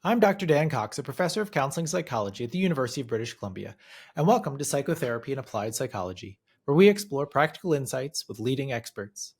I'm Dr. Dan Cox, a professor of counseling psychology at the University of British Columbia, and welcome to Psychotherapy and Applied Psychology, where we explore practical insights with leading experts.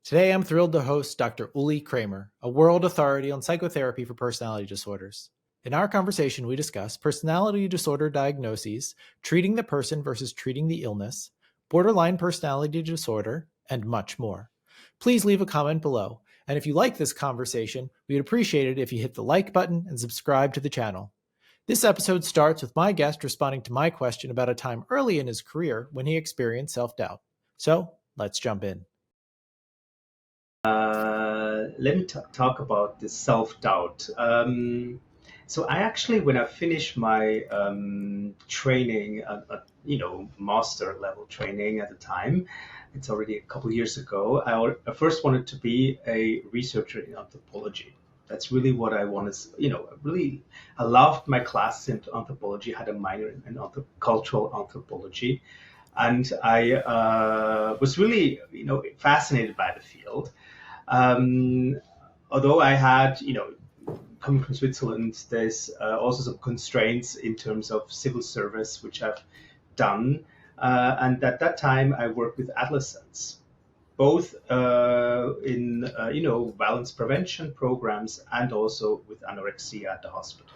Today, I'm thrilled to host Dr. Ueli Kramer, a world authority on psychotherapy for personality disorders. In our conversation, we discuss personality disorder diagnoses, treating the person versus treating the illness, borderline personality disorder, and much more. Please leave a comment below. And if you like this conversation, we'd appreciate it if you hit the like button and subscribe to the channel. This episode starts with my guest responding to my question about a time early in his career when he experienced self-doubt. So let's jump in. Let me talk about the self-doubt. So I actually, when I finished my training, master level training at the time, it's already a couple of years ago, I first wanted to be a researcher in anthropology. That's really what I wanted. I loved my classes in anthropology, had a minor in cultural anthropology. And I was really, fascinated by the field. Although I had, coming from Switzerland, there's also some constraints in terms of civil service, which I've done. And at that time, I worked with adolescents, both in, violence prevention programs and also with anorexia at the hospital.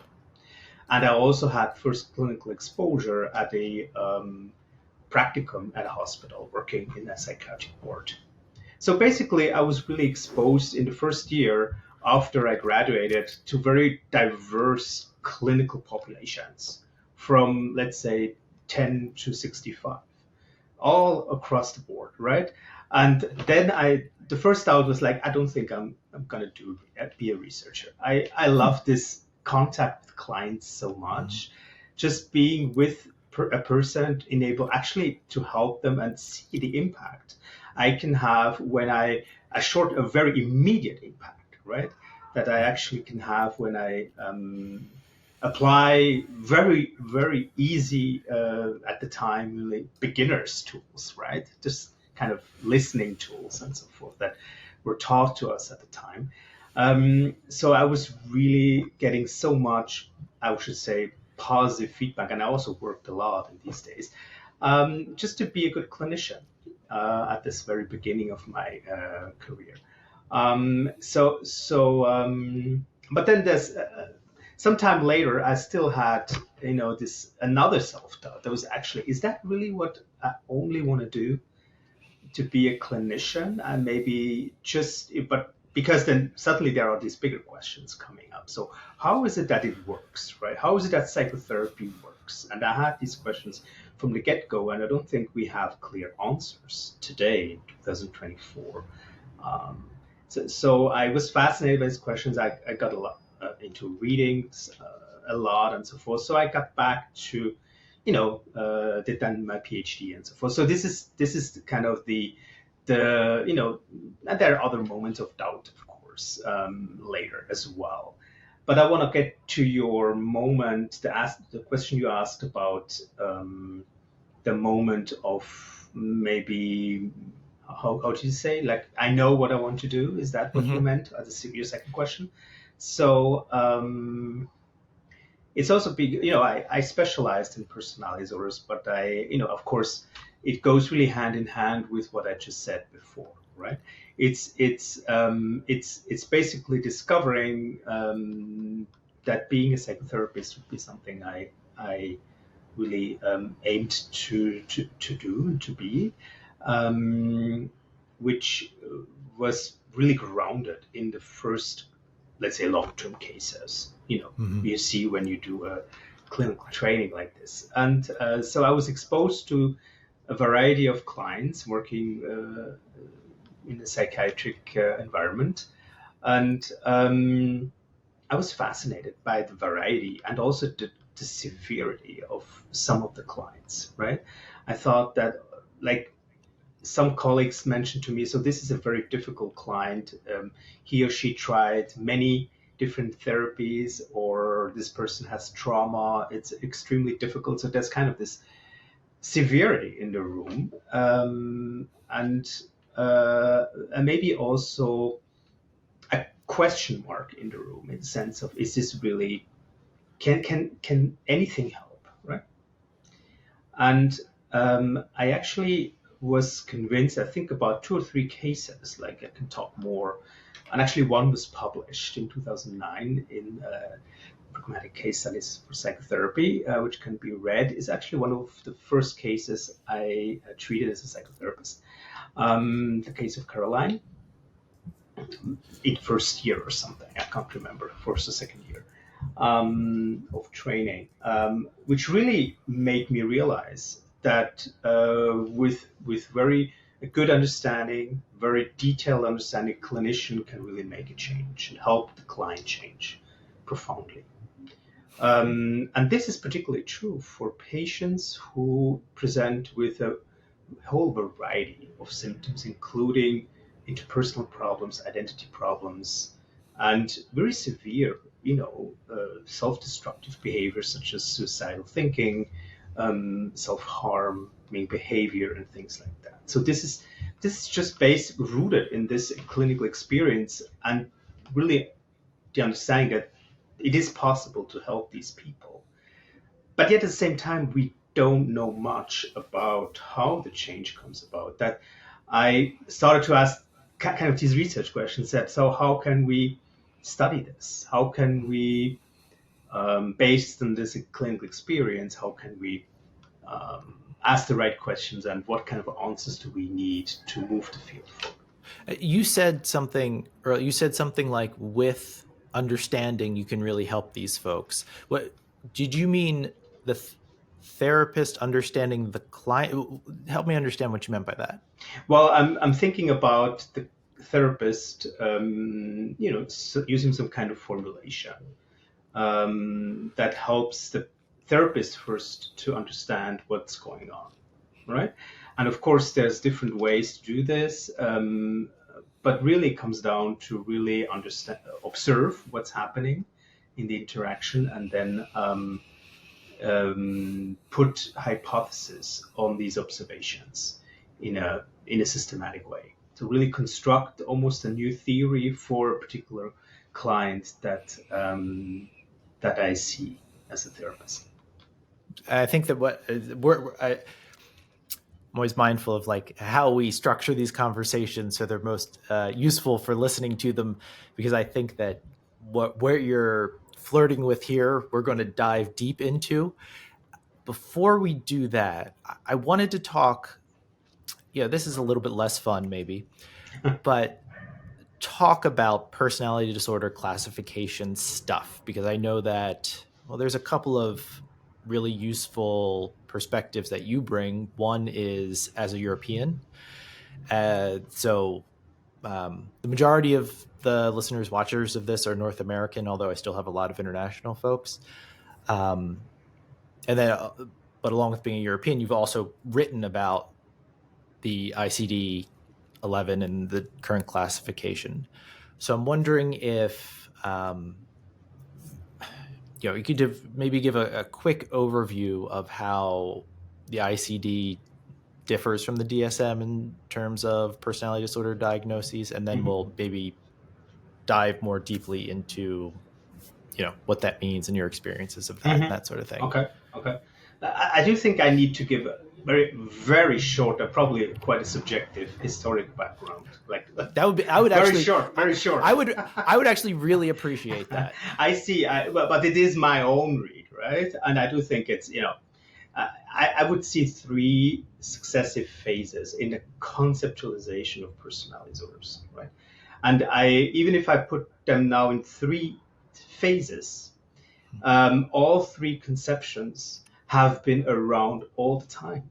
And I also had first clinical exposure at a practicum at a hospital, working in a psychiatric ward. So basically, I was really exposed in the first year after I graduated to very diverse clinical populations from, let's say, 10 to 65, all across the board, right? And then the first doubt was like, I don't think I'm going to be a researcher. I love this contact with clients so much, just being with a person enable actually to help them and see the impact I can have when a very immediate impact, right? That I actually can have when I apply very, very easy, at the time, really beginners tools, right? Just kind of listening tools and so forth that were taught to us at the time. So I was really getting so much, I should say, positive feedback, and I also worked a lot in these days, just to be a good clinician at this very beginning of my career. But then there's sometime later, I still had this another self-doubt. There was actually, is that really what I only want to do, to be a clinician? And maybe but because then suddenly there are these bigger questions coming up. So how is it that it works, right? How is it that psychotherapy works? And I had these questions from the get-go, and I don't think we have clear answers today in 2024. So I was fascinated by these questions. I got a lot into readings, a lot and so forth. So I got back to, did then my PhD and so forth. So this is kind of the and there are other moments of doubt, of course, later as well. But I want to get to your moment, the question you asked about the moment of maybe, how do you say, like, I know what I want to do? Is that what you meant as your second question? So it's also big, I specialized in personality disorders, but of course, it goes really hand in hand with what I just said before, right? It's basically discovering that being a psychotherapist would be something I really aimed to do and to be, which was really grounded in the first, let's say, long-term cases, you see when you do a clinical training like this. And so I was exposed to a variety of clients working in a psychiatric environment. And I was fascinated by the variety and also the severity of some of the clients, right? I thought that, like, some colleagues mentioned to me, so this is a very difficult client. He or she tried many different therapies, or this person has trauma. It's extremely difficult. So there's kind of this severity in the room, and maybe also question mark in the room, in the sense of, is this really, can anything help, right? And I actually was convinced, I think about 2 or 3 cases, like I can talk more. And actually one was published in 2009 in Pragmatic Case Studies for Psychotherapy, which can be read. Is actually one of the first cases I treated as a psychotherapist. The case of Caroline in first year or something, I can't remember, first or second year of training, which really made me realize that with very a good understanding, very detailed understanding, a clinician can really make a change and help the client change profoundly. And this is particularly true for patients who present with a whole variety of symptoms, including interpersonal problems, identity problems, and very severe, self-destructive behaviors such as suicidal thinking, self-harming behavior, and things like that. So this is just rooted in this clinical experience, and really the understanding that it is possible to help these people. But yet at the same time, we don't know much about how the change comes about. That I started to ask kind of these research questions, that so how can we study this? How can we, based on this clinical experience, how can we ask the right questions, and what kind of answers do we need to move the field forward? You said something, or you said something like, with understanding, you can really help these folks. What did you mean? The therapist understanding the client? Help me understand what you meant by that. Well, I'm thinking about the therapist, using some kind of formulation that helps the therapist first to understand what's going on, right? And of course, there's different ways to do this, but really it comes down to really observe what's happening in the interaction, and then put hypotheses on these observations in a systematic way, to really construct almost a new theory for a particular client that I see as a therapist. I think that I'm always mindful of like how we structure these conversations so they're most useful for listening to them, because I think that where you're flirting with here, we're going to dive deep into. Before we do that, I wanted to talk, this is a little bit less fun maybe, but talk about personality disorder classification stuff, because I know that, well, there's a couple of really useful perspectives that you bring. One is as a European. So the majority of the listeners, watchers of this are North American, although I still have a lot of international folks. And then, but along with being a European, you've also written about the ICD 11 and the current classification. So I'm wondering if you could maybe give a quick overview of how the ICD differs from the DSM in terms of personality disorder diagnoses, and then we'll maybe dive more deeply into what that means and your experiences of that and that sort of thing. Okay. I do think I need to give a very, very short, probably quite a subjective historic background. Like that would be, I would very actually short, very short. I would actually really appreciate that. I see, but it is my own read, right? And I do think it's, I would see 3 successive phases in the conceptualization of personality disorders, right? And even if I put them now in 3 phases, all 3 conceptions have been around all the time,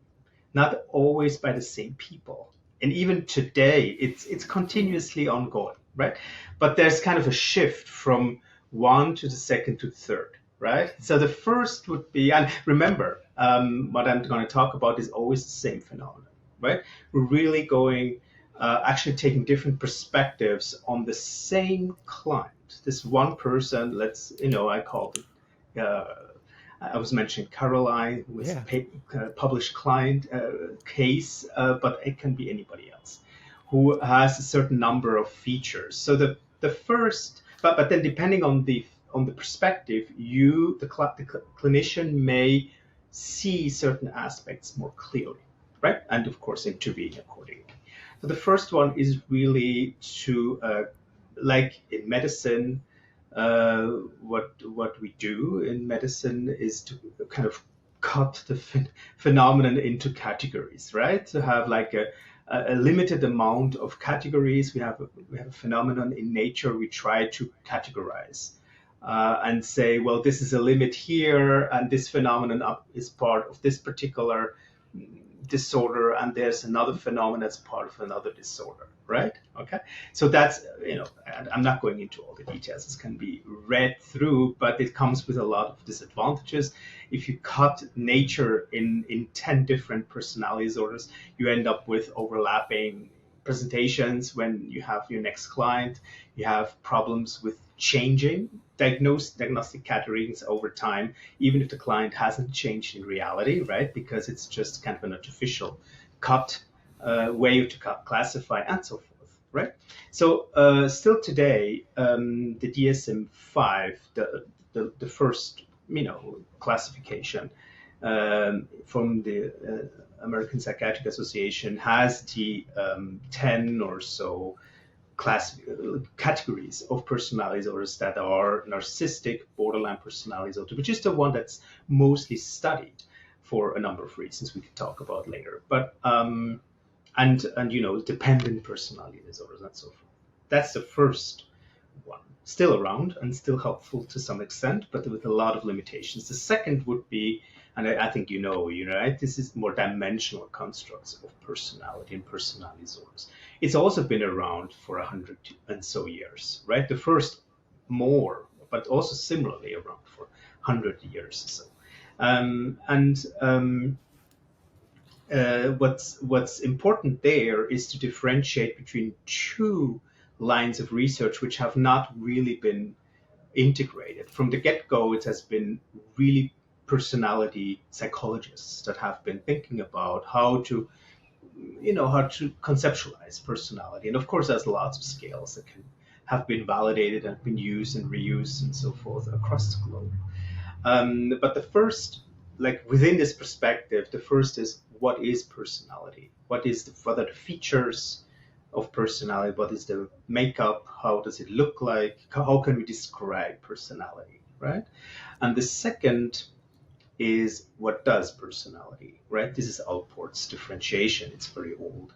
not always by the same people. And even today, it's continuously ongoing, right? But there's kind of a shift from 1 to the second to third, right? So the first would be, and remember, what I'm going to talk about is always the same phenomenon, right? We're really going, actually taking different perspectives on the same client. This one person, I called it, I was mentioning Caroline, who was a published client case, but it can be anybody else who has a certain number of features. So the first, but then depending on the perspective, the clinician may see certain aspects more clearly, right? And of course, intervene accordingly. So the first one is really to, like in medicine, what we do in medicine is to kind of cut the phenomenon into categories, right? To have like a limited amount of categories. We have a phenomenon in nature. We try to categorize and say, well, this is a limit here, and this phenomenon is part of this particular disorder, and there's another phenomenon that's part of another disorder, right? Okay, so that's, I'm not going into all the details. This can be read through, but it comes with a lot of disadvantages. If you cut nature in 10 different personality disorders, you end up with overlapping presentations. When you have your next client, you have problems with changing diagnostic categories over time, even if the client hasn't changed in reality, right? Because it's just kind of an artificial cut way to classify and so forth, right? So still today, the DSM-5, the first classification from the American Psychiatric Association, has the 10 or so categories of personality disorders that are narcissistic, borderline personality disorder, which is the one that's mostly studied for a number of reasons we could talk about later. But and dependent personality disorders and so forth. That's the first one, still around and still helpful to some extent, but with a lot of limitations. The second would be, and I think right? This is more dimensional constructs of personality and personality disorders. It's also been around for 100 and so years, right? The first more, but also similarly around for 100 years or so. What's important there is to differentiate between two lines of research which have not really been integrated. From the get-go, it has been really personality psychologists that have been thinking about how to conceptualize personality. And of course, there's lots of scales that can have been validated and been used and reused and so forth across the globe. But the first, like within this perspective, the first is, what is personality? What are the features of personality? What is the makeup? How does it look like? How can we describe personality, right? And the second is, what does personality, right? This is Alport's differentiation. It's very old.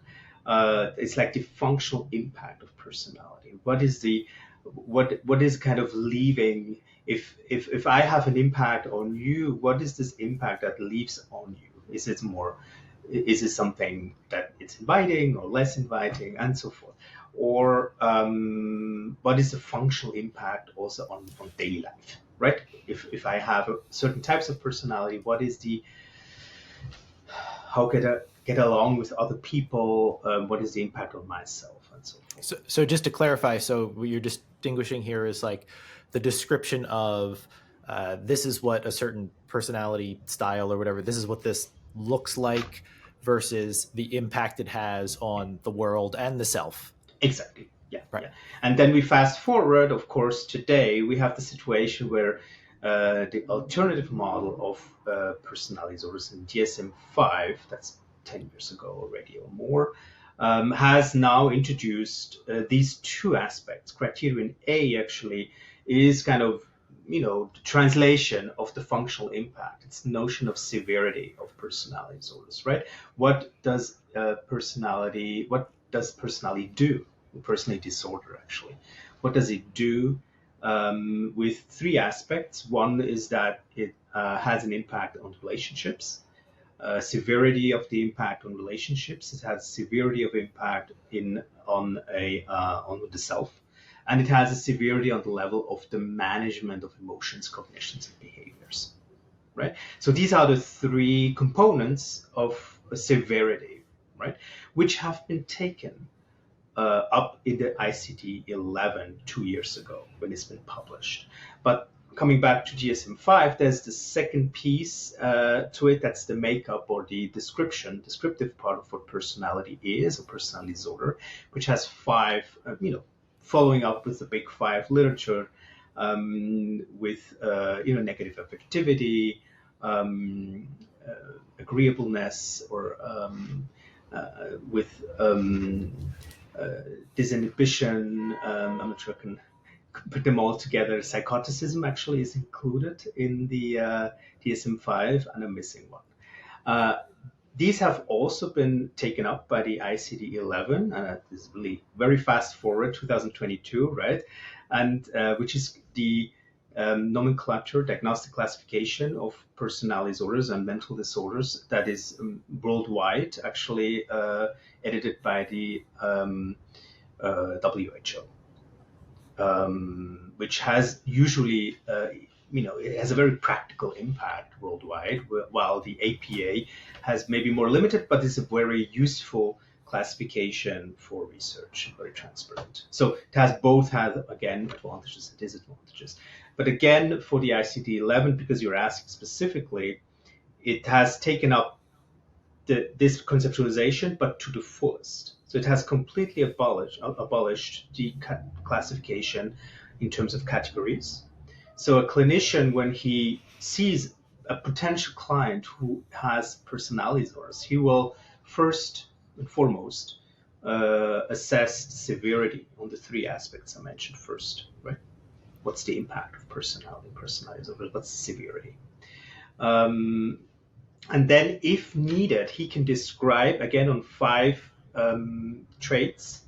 It's like the functional impact of personality. What is kind of leaving, if I have an impact on you, what is this impact that leaves on you? Is it something that it's inviting or less inviting and so forth? Or what is the functional impact also on daily life, right? If I have certain types of personality, how can I get along with other people? What is the impact on myself and so forth? So just to clarify, so what you're distinguishing here is like the description of this is what a certain personality style or whatever, this is what this looks like, versus the impact it has on the world and the self. Exactly. Yeah. Right. Yeah. And then we fast forward, of course, today we have the situation where the alternative model of personality disorders in DSM-5, that's 10 years ago already or more, has now introduced these two aspects. Criterion A actually is kind of, the translation of the functional impact. It's the notion of severity of personality disorders, right? What does personality do? Personality disorder, actually. What does it do? With three aspects. One is that it has an impact on relationships. Severity of the impact on relationships. It has severity of impact on the self, and it has a severity on the level of the management of emotions, cognitions, and behaviors. Right. So these are the three components of severity, right, which have been taken up in the ICD-11 2 years ago when it's been published. But coming back to DSM-5, there's the second piece to it. That's the makeup or the descriptive part of what personality is, a personality disorder, which has five following up with the big five literature, with negative affectivity, agreeableness, or with disinhibition. I'm not sure I can put them all together. Psychoticism actually is included in the DSM-5, and I'm missing one. These have also been taken up by the ICD-11, and this is really very fast forward, 2022, right? And which is the nomenclature, diagnostic classification of personality disorders and mental disorders that is worldwide, actually edited by the WHO, which has usually it has a very practical impact worldwide, while the APA has maybe more limited, but it's a very useful classification for research, very transparent. So it has both again, advantages and disadvantages. But again, for the ICD-11, because you're asking specifically, it has taken up this conceptualization, but to the fullest. So it has completely abolished the classification in terms of categories. So a clinician, when he sees a potential client who has personality disorders, he will first and foremost assess the severity on the three aspects I mentioned first, right? What's the impact of personality disorders? What's the severity? And then, if needed, he can describe, again, on 5 traits,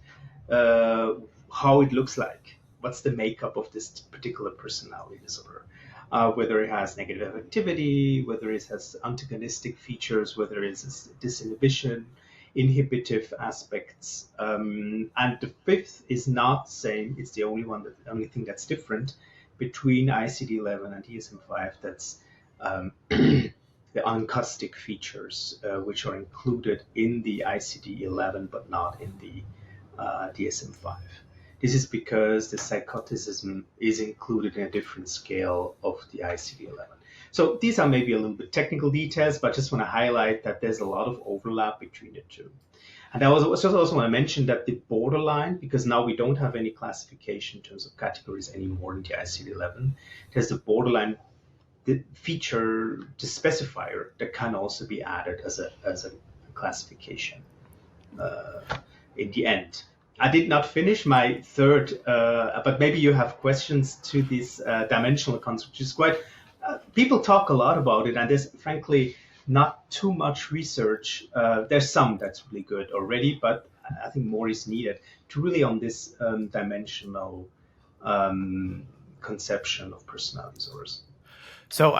how it looks like. What's the makeup of this particular personality disorder? Whether it has negative affectivity, whether it has antagonistic features, whether it has disinhibition, inhibitive aspects. And the 5th is not the same. It's the only thing that's different between ICD-11 and DSM-5. That's the acoustic features, which are included in the ICD-11 but not in the DSM-5. This is because the psychoticism is included in a different scale of the ICD-11. So these are maybe a little bit technical details, but I just want to highlight that there's a lot of overlap between the two. And I also want to mention that the borderline, because now we don't have any classification in terms of categories anymore in the ICD-11, there's the borderline, the feature, the specifier that can also be added as a classification in the end. I did not finish my third, but maybe you have questions to this dimensional concept, which is quite, people talk a lot about it, and there's frankly not too much research. There's some that's really good already, but I think more is needed to really on this dimensional conception of personality disorders. So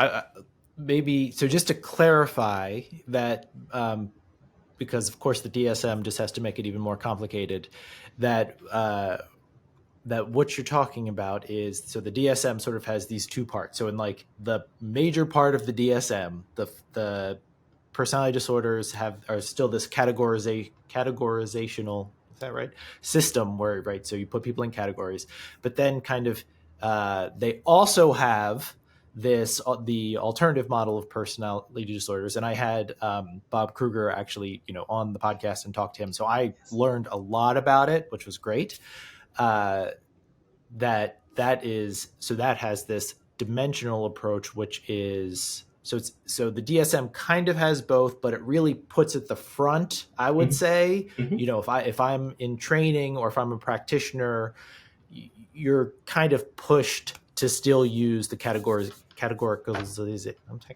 so just to clarify that, because of course the DSM just has to make it even more complicated, that what you're talking about is, so the DSM sort of has these 2 parts. So in like the major part of the DSM, the personality disorders are still this categorizational, is that right, system where, right, so you put people in categories, but then kind of they also have the alternative model of personality disorders. And I had Bob Kruger actually, on the podcast and talked to him. So I learned a lot about it, which was great. That has this dimensional approach, which is, so the DSM kind of has both, but it really puts at the front, I would say, if I'm in training or if I'm a practitioner, you're kind of pushed to still use the categorical, I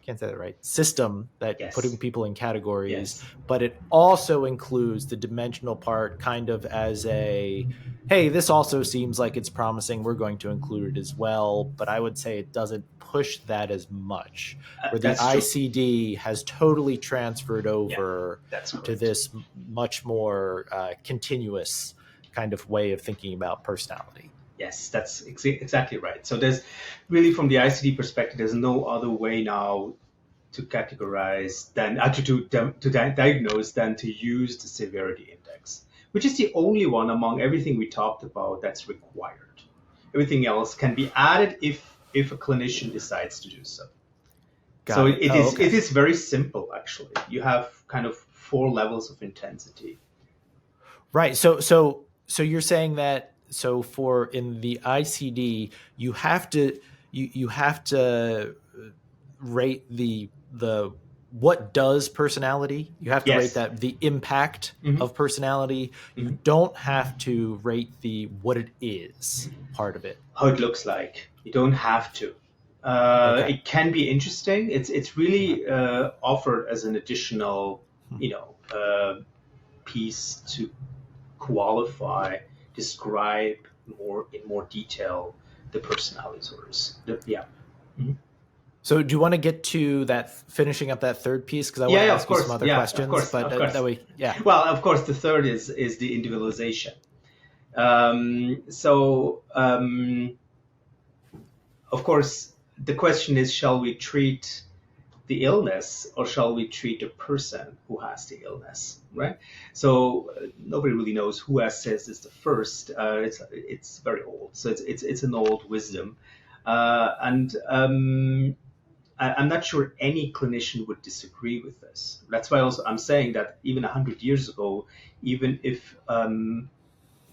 can't say that right, system that putting people in categories, but it also includes the dimensional part kind of as a, hey, this also seems like it's promising, we're going to include it as well. But I would say it doesn't push that as much, where the ICD has totally transferred over to this much more continuous kind of way of thinking about personality. Yes, that's exactly right. So there's really, from the ICD perspective, there's no other way now to categorize than to diagnose than to use the severity index, which is the only one among everything we talked about that's required. Everything else can be added if a clinician decides to do so. It is very simple, actually. You have kind of 4 levels of intensity. Right. So you're saying that so for in the ICD, you have to rate the what does personality. You have to rate Yes. that the impact Hmm. of personality. You Hmm. don't have to rate the what it is part of it. How it looks like. You don't have to. Okay. It can be interesting. It's really offered as an additional, piece to qualify, describe in more detail the personality disorders. Yeah. Mhm. So do you want to get to that, finishing up that third piece? Because I want Yeah, to yeah, of ask you some course. other Yeah, of questions, course, but of that course. way, yeah. Well, of course, the third is the individualization. Of course, the question is, shall we treat the illness or shall we treat the person who has the illness, right? So nobody really knows who says this the first. It's very old, so it's an old wisdom, and I'm not sure any clinician would disagree with this. That's why also I'm saying that even 100 years ago, even if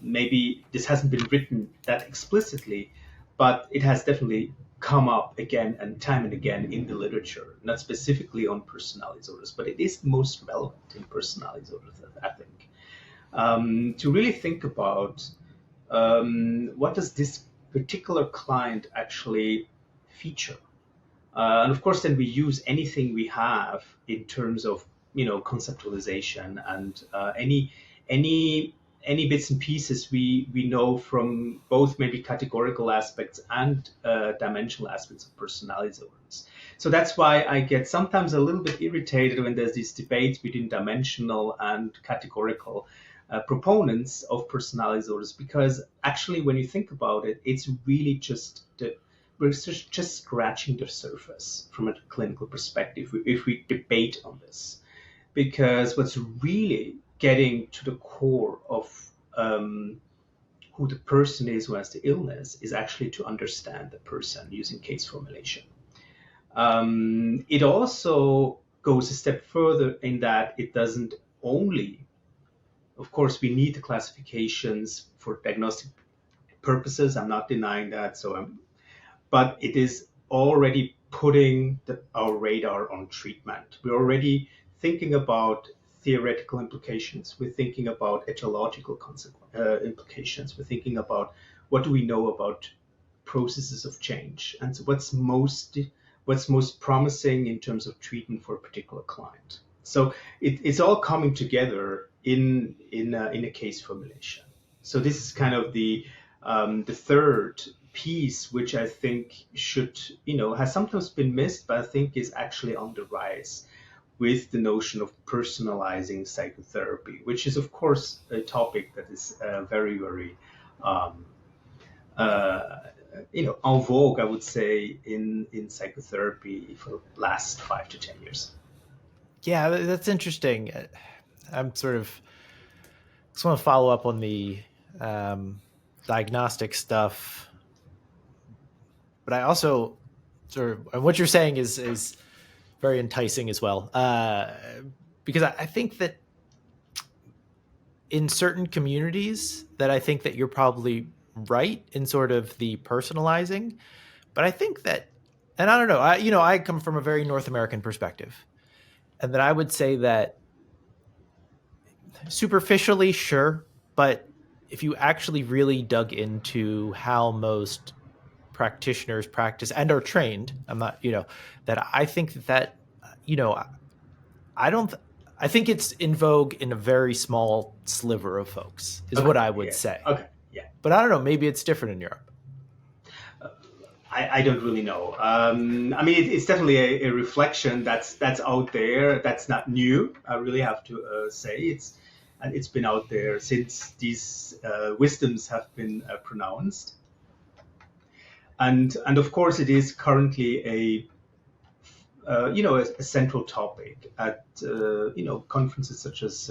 maybe this hasn't been written that explicitly, but it has definitely come up again and again in the literature, not specifically on personality disorders, but it is most relevant in personality disorders, I think, to really think about what does this particular client actually feature. And of course, then we use anything we have in terms of conceptualization and any any bits and pieces we know from both maybe categorical aspects and dimensional aspects of personality disorders. So that's why I get sometimes a little bit irritated when there's this debate between dimensional and categorical proponents of personality disorders, because actually when you think about it, it's really just we're just scratching the surface from a clinical perspective if we debate on this. Because what's really getting to the core of who the person is who has the illness is actually to understand the person using case formulation. It also goes a step further in that it doesn't only, of course, we need the classifications for diagnostic purposes. I'm not denying that. But it is already putting our radar on treatment. We're already thinking about theoretical implications. We're thinking about etiological implications. We're thinking about what do we know about processes of change, and so what's most promising in terms of treatment for a particular client. So it's all coming together in a case formulation. So this is kind of the third piece, which I think should, has sometimes been missed, but I think is actually on the rise with the notion of personalizing psychotherapy, which is, of course, a topic that is very, very, um, uh, en vogue, I would say, in psychotherapy for the last 5 to 10 years. Yeah, that's interesting. I'm sort of just want to follow up on the um, diagnostic stuff, but I also sort of, and what you're saying is very enticing as well, because I think that in certain communities that I think that you're probably right in sort of the personalizing, but I think that, and I don't know, I come from a very North American perspective, and that I would say that superficially, sure, but if you actually really dug into how most practitioners practice and are trained, I'm not, that I think that, you know, I don't, I think it's in vogue in a very small sliver of folks, is what Okay, I would yeah, say. okay, yeah. But I don't know, maybe it's different in Europe. I don't really know. I mean, it's definitely a reflection that's out there. That's not new. I really have to say it's been out there since these wisdoms have been pronounced, and of course it is currently a central topic at conferences such as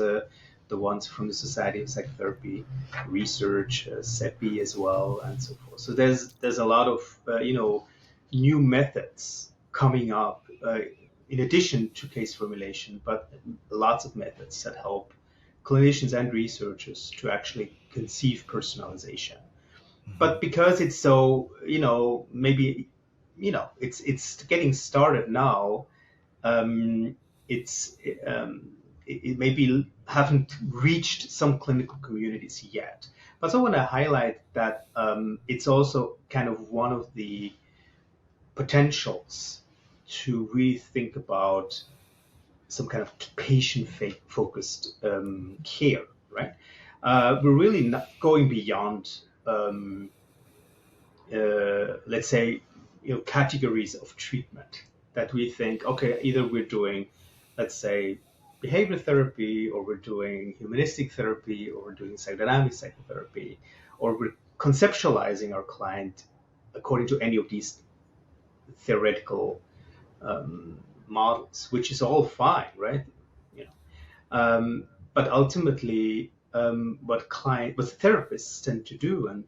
the ones from the Society of Psychotherapy Research, SEPI as well, and so forth. So there's a lot of new methods coming up in addition to case formulation, but lots of methods that help clinicians and researchers to actually conceive personalization. But because it's so, maybe, it's getting started now. Um, it's it maybe haven't reached some clinical communities yet. But I want to highlight that it's also kind of one of the potentials to really think about some kind of patient-focused care, right? We're really not going beyond, let's say, categories of treatment that we think, okay, either we're doing, let's say, behavioral therapy, or we're doing humanistic therapy, or we're doing psychodynamic psychotherapy, or we're conceptualizing our client according to any of these theoretical models, which is all fine, right? You know, but ultimately, what therapists tend to do, and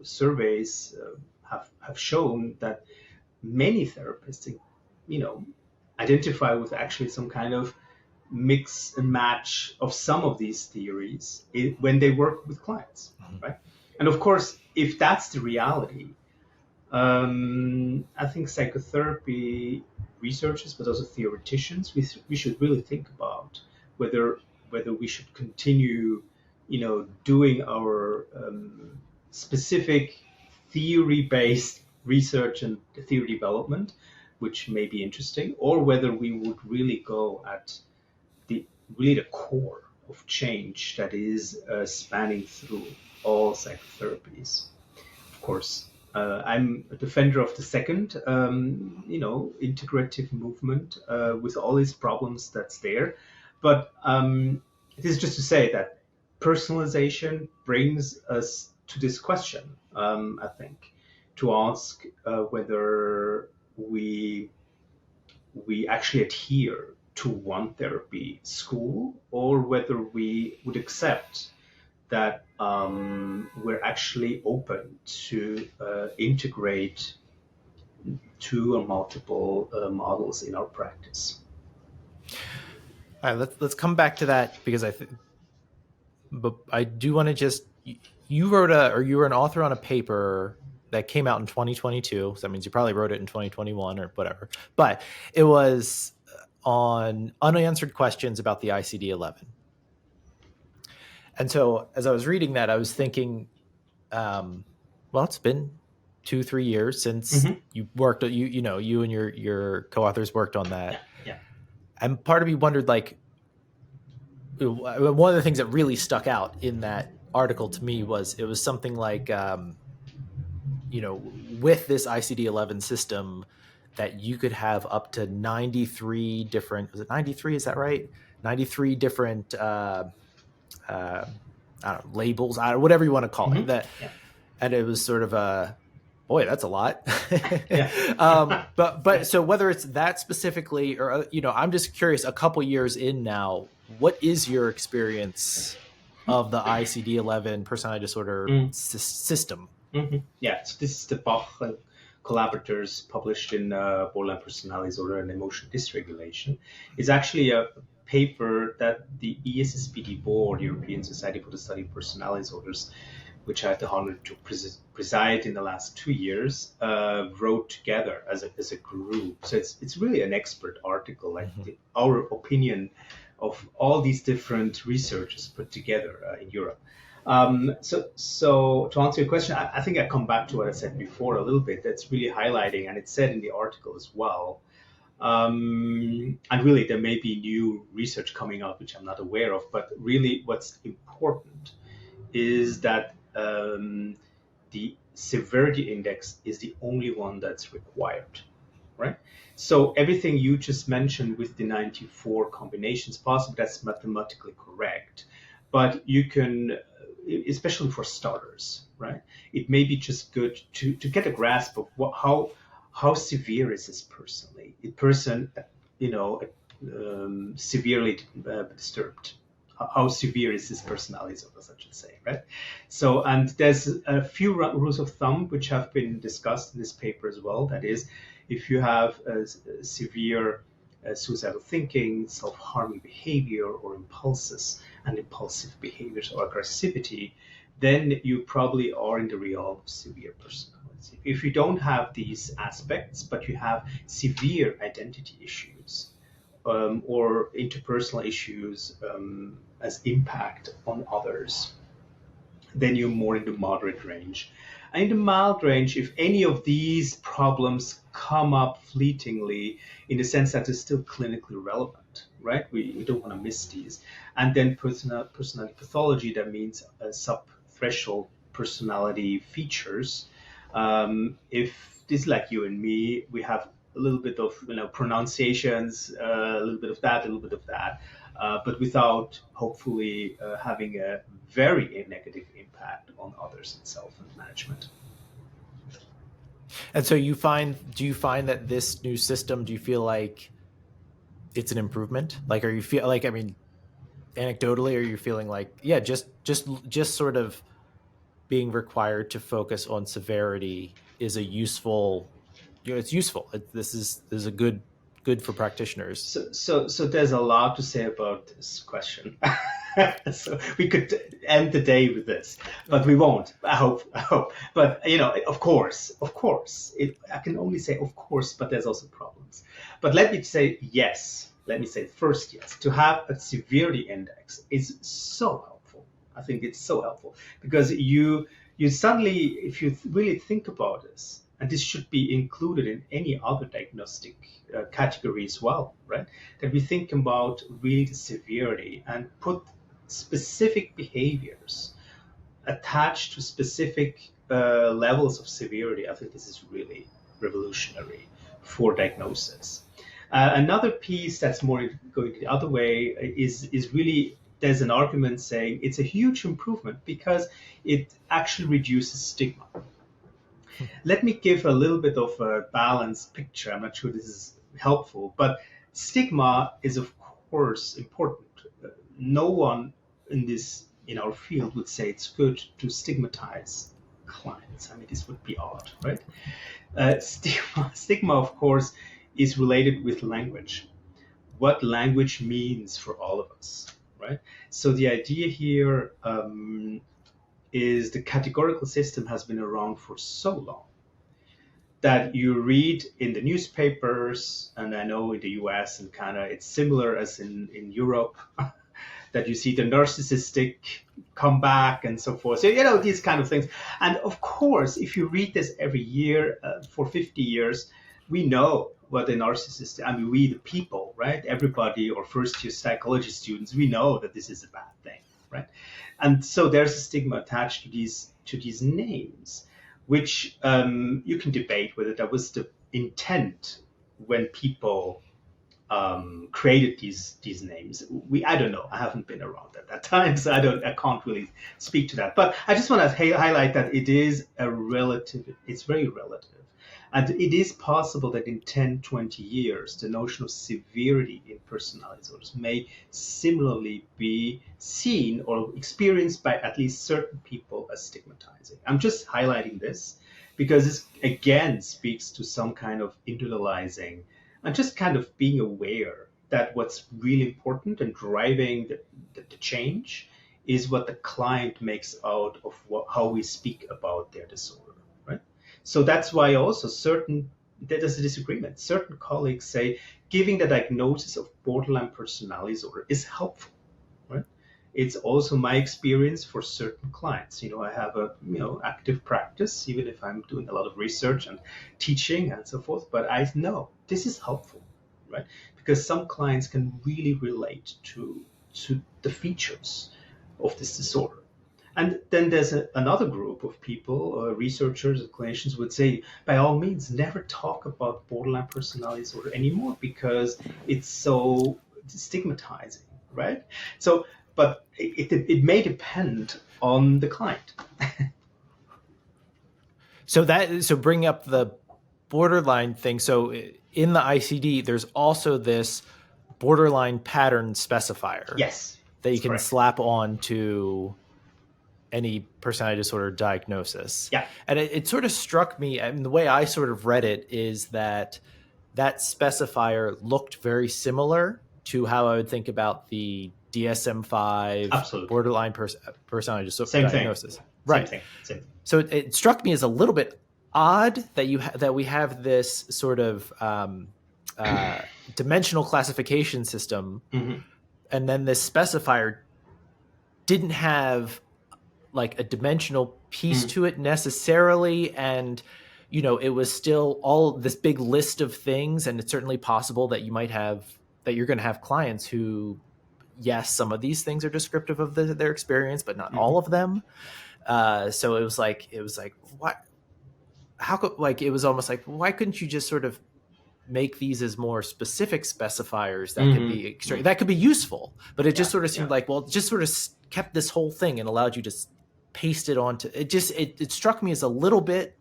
surveys have shown that many therapists, identify with actually some kind of mix and match of some of these theories when they work with clients, right? And of course, if that's the reality, I think psychotherapy researchers, but also theoreticians, we should really think about whether we should continue, doing our specific theory-based research and theory development, which may be interesting, or whether we would really go at the core of change that is spanning through all psychotherapies. Of course, I'm a defender of the second, integrative movement with all its problems that's there. But it is just to say that personalization brings us to this question, I think, to ask whether we actually adhere to one therapy school, or whether we would accept that we're actually open to integrate two or multiple models in our practice. All right, let's come back to that, because but I do want to just, you were an author on a paper that came out in 2022. So that means you probably wrote it in 2021 or whatever. But it was on unanswered questions about the ICD-11. And so as I was reading that, I was thinking, well, it's been 2-3 years since you worked, you and your co-authors worked on that. Yeah. And part of me wondered, like, one of the things that really stuck out in that article to me was, it was something like, with this ICD-11 system, that you could have up to 93 different, was it 93? Is that right? 93 different, I don't know, labels, whatever you want to call it. That, and it was sort of a, boy, that's a lot. But so whether it's that specifically, or, I'm just curious, a couple years in now, what is your experience of the ICD-11 personality disorder system? Yeah, so this is the Bach collaborators published in Borderline Personality Disorder and Emotional Dysregulation. It's actually a paper that the ESSPD board, European Society for the Study of Personality Disorders, which I had the honor to preside in the last 2 years, wrote together as a group. So it's really an expert article, like our opinion of all these different researchers put together in Europe. So to answer your question, I think I come back to what I said before a little bit. That's really highlighting, and it's said in the article as well. And really, there may be new research coming up, which I'm not aware of. But really, what's important is that the severity index is the only one that's required, right? So everything you just mentioned with the 94 combinations possible, that's mathematically correct. But you can, especially for starters, right? It may be just good to get a grasp of how severe is this personally? A person, severely disturbed. How severe is this personality disorder, I should say, right? So, and there's a few rules of thumb which have been discussed in this paper as well. That is, if you have a severe suicidal thinking, self-harming behavior, or impulsive behaviors, or aggressivity, then you probably are in the realm of severe personality. If you don't have these aspects, but you have severe identity issues, or interpersonal issues as impact on others, then you're more in the moderate range. And in the mild range, if any of these problems come up fleetingly, in the sense that they're still clinically relevant, right? We don't want to miss these. And then personality pathology, that means sub-threshold personality features. If this is like you and me, we have a little bit of pronunciations, a little bit of that, a little bit of that, but without hopefully having a very negative impact on others and self and management. And so do you find that this new system, do you feel like it's an improvement? Like, are you feel like, I mean, anecdotally, are you feeling like, yeah, just sort of being required to focus on severity is a useful, it's useful. This is a good for practitioners. So there's a lot to say about this question. So we could end the day with this, but we won't. I hope. But of course, I can only say of course, but there's also problems. But let me say yes. Let me say first yes. To have a severity index is so helpful. I think it's so helpful because you suddenly, if you really think about this, and this should be included in any other diagnostic category as well, right? That we think about really the severity and put specific behaviors attached to specific levels of severity. I think this is really revolutionary for diagnosis. Another piece that's more going the other way is really, there's an argument saying it's a huge improvement because it actually reduces stigma. Let me give a little bit of a balanced picture. I'm not sure this is helpful, but stigma is of course important. No one in our field would say it's good to stigmatize clients. I mean, this would be odd, right? Stigma, of course, is related with language. What language means for all of us, right? So the idea here is the categorical system has been around for so long that you read in the newspapers, and I know in the US and Canada it's similar as in Europe, that you see the narcissistic come back and so forth. So, these kind of things. And of course, if you read this every year for 50 years, we know what a narcissist, I mean, we the people, right? Everybody, or first year psychology students, we know that this is a bad thing, right? And so there's a stigma attached to these names, which you can debate whether that was the intent when people created these names. I don't know. I haven't been around at that time, so I can't really speak to that. But I just want to highlight that it is it's very relative. And it is possible that in 10, 20 years, the notion of severity in personality disorders may similarly be seen or experienced by at least certain people as stigmatizing. I'm just highlighting this because this, again, speaks to some kind of individualizing and just kind of being aware that what's really important and driving the change is what the client makes out of how we speak about their disorder. So that's why also there's a disagreement. Certain colleagues say giving the diagnosis of borderline personality disorder is helpful, right? It's also my experience for certain clients. I have a active practice, even if I'm doing a lot of research and teaching and so forth. But I know this is helpful, right? Because some clients can really relate to the features of this disorder. And then there's another group of people, researchers and clinicians would say, by all means, never talk about borderline personality disorder anymore because it's so stigmatizing, right? So, but it may depend on the client. So bring up the borderline thing. So in the ICD, there's also this borderline pattern specifier. Yes, that you can correct. slap on to any personality disorder diagnosis. Yeah. And it sort of struck me, and the way I sort of read it is that specifier looked very similar to how I would think about the DSM-5, Absolutely. borderline personality Same diagnosis. thing. Right. Same thing. So it struck me as a little bit odd that that we have this sort of dimensional classification system, Mm-hmm. and then this specifier didn't have like a dimensional piece to it necessarily, and it was still all this big list of things. And it's certainly possible that you're going to have clients who, yes, some of these things are descriptive of their experience, but not all of them. So it was like what, how could, like, it was almost like, why couldn't you just sort of make these as more specific specifiers that could be that could be useful? But it just sort of seemed like, well, it just sort of kept this whole thing and allowed you to paste it onto it. Just it struck me as a little bit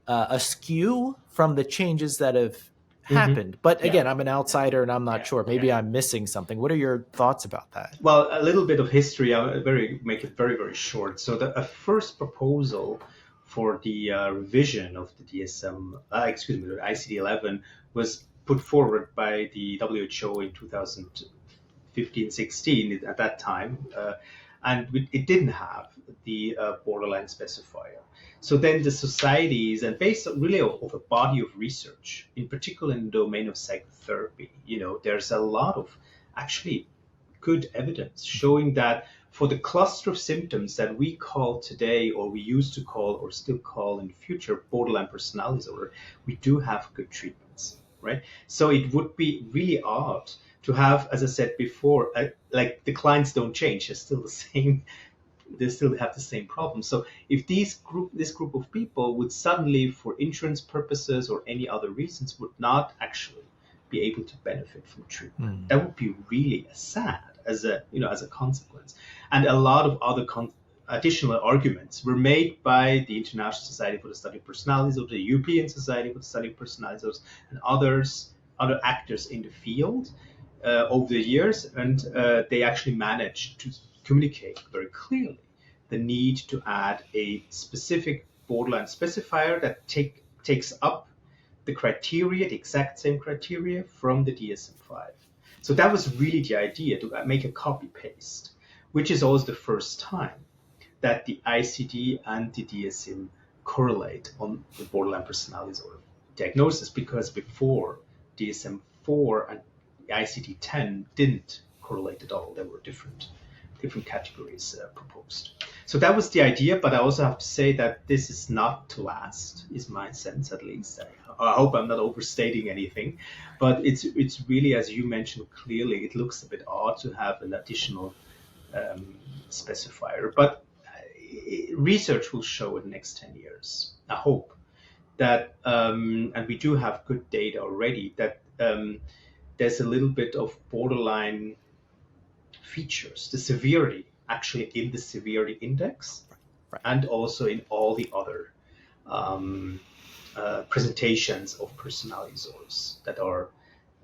askew from the changes that have happened. But again, I'm an outsider and I'm not sure. Maybe I'm missing something. What are your thoughts about that? Well, a little bit of history. I'll make it very, very short. So the first proposal for the revision of the DSM, the ICD-11 was put forward by the WHO in 2015-16 at that time, and it didn't have the borderline specifier. So then the societies, and based on really of a body of research, in particular in the domain of psychotherapy, there's a lot of actually good evidence showing that for the cluster of symptoms that we call today, or we used to call, or still call in the future, borderline personality disorder, we do have good treatments, right? So it would be really odd to have, as I said before, like the clients don't change; they're still the same. They still have the same problem. So if this group of people would suddenly, for insurance purposes or any other reasons, would not actually be able to benefit from treatment, that would be really sad as a consequence. And a lot of other additional arguments were made by the International Society for the Study of Personalities, or the European Society for the Study of Personalities, and other actors in the field over the years, and they actually managed to communicate very clearly the need to add a specific borderline specifier that takes up the criteria, the exact same criteria from the DSM-5. So that was really the idea, to make a copy paste, which is also the first time that the ICD and the DSM correlate on the borderline personality disorder diagnosis, because before DSM-4 and the ICD-10 didn't correlate at all. There were different categories proposed. So that was the idea, but I also have to say that this is not to last, is my sense at least. I hope I'm not overstating anything, but it's really, as you mentioned clearly, it looks a bit odd to have an additional specifier. But research will show in the next 10 years, I hope, that, and we do have good data already, that there's a little bit of borderline features, the severity, actually in the severity index, and also in all the other presentations of personality disorders that are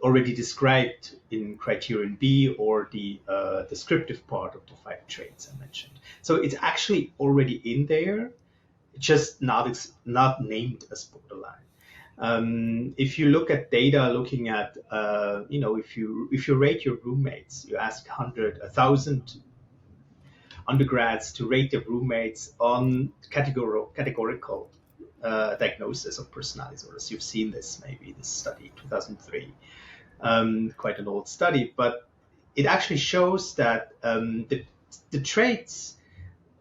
already described in criterion B, or the descriptive part of the 5 traits I mentioned. So it's actually already in there, just not named as borderline. If you look at data, looking at, if you rate your roommates, you ask 1,000 undergrads to rate their roommates on categorical diagnosis of personality disorders. You've seen this, maybe this study, 2003, quite an old study, but it actually shows that the traits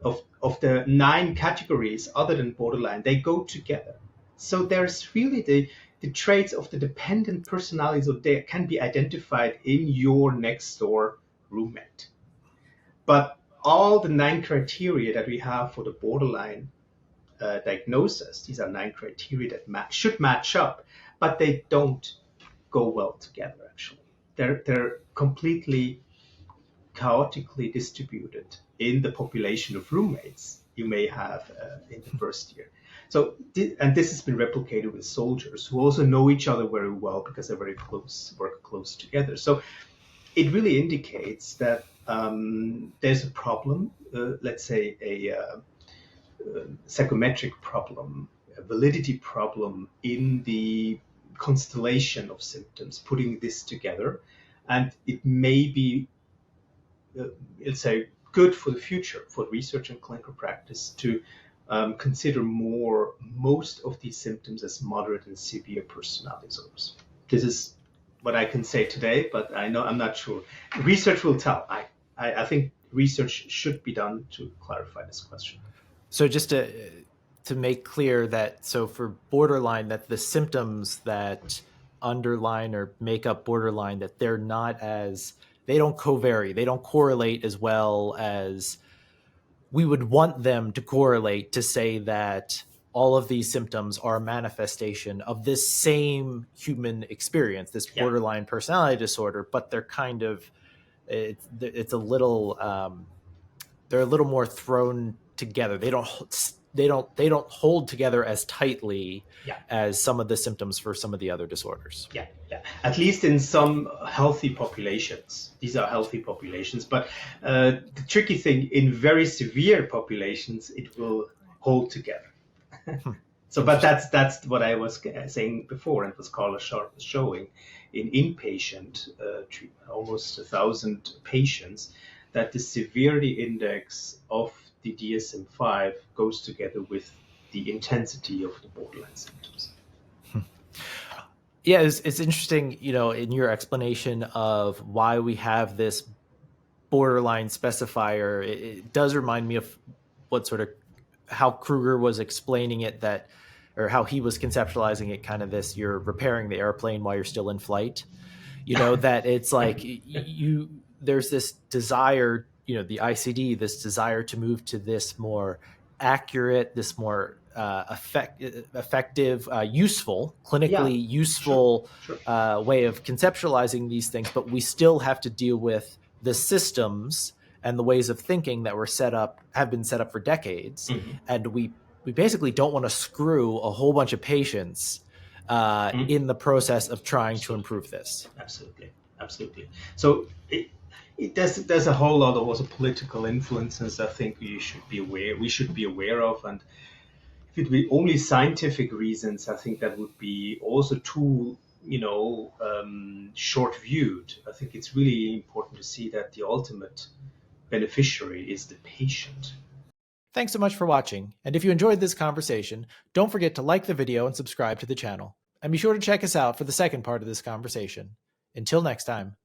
of the 9 categories other than borderline, they go together. So there's really the traits of the dependent personalities, so they can be identified in your next door roommate. But all the 9 criteria that we have for the borderline diagnosis, these are 9 criteria that should match up, but they don't go well together, actually. They're completely chaotically distributed in the population of roommates you may have in the first year. So, and this has been replicated with soldiers who also know each other very well because they're very close, work close together. So it really indicates that there's a problem, let's say a psychometric problem, a validity problem in the constellation of symptoms, putting this together. And it may be it's a good for the future for research and clinical practice to consider most of these symptoms as moderate and severe personality disorders. This is what I can say today, but I'm not sure. Research will tell. I think research should be done to clarify this question. So just to make clear that, so for borderline, that the symptoms that underline or make up borderline, that they don't covary, they don't correlate as well as we would want them to correlate, to say that all of these symptoms are a manifestation of this same human experience, this borderline personality disorder, but they're kind of, it's a little, they're a little more thrown together. They don't hold together as tightly as some of the symptoms for some of the other disorders. Yeah. At least in some healthy populations. These are healthy populations, but the tricky thing, in very severe populations, it will hold together. So, but that's what I was saying before, and was Carla showing in inpatient treatment, almost 1,000 patients, that the severity index of the DSM-5 goes together with the intensity of the borderline symptoms. Yeah, it's interesting, in your explanation of why we have this borderline specifier, it does remind me of how Kruger was explaining it, or how he was conceptualizing it, kind of this, you're repairing the airplane while you're still in flight, that it's like there's this desire, the ICD, this desire to move to this more accurate, this more effective, useful, clinically useful way of conceptualizing these things, but we still have to deal with the systems and the ways of thinking that have been set up for decades. And we basically don't want to screw a whole bunch of patients in the process of trying to improve this. Absolutely. So there's a whole lot of also political influences I think we should be aware of, and if it were only scientific reasons, I think that would be also too short-viewed. I think it's really important to see that the ultimate beneficiary is the patient. Thanks so much for watching, and if you enjoyed this conversation, don't forget to like the video and subscribe to the channel. And be sure to check us out for the second part of this conversation. Until next time.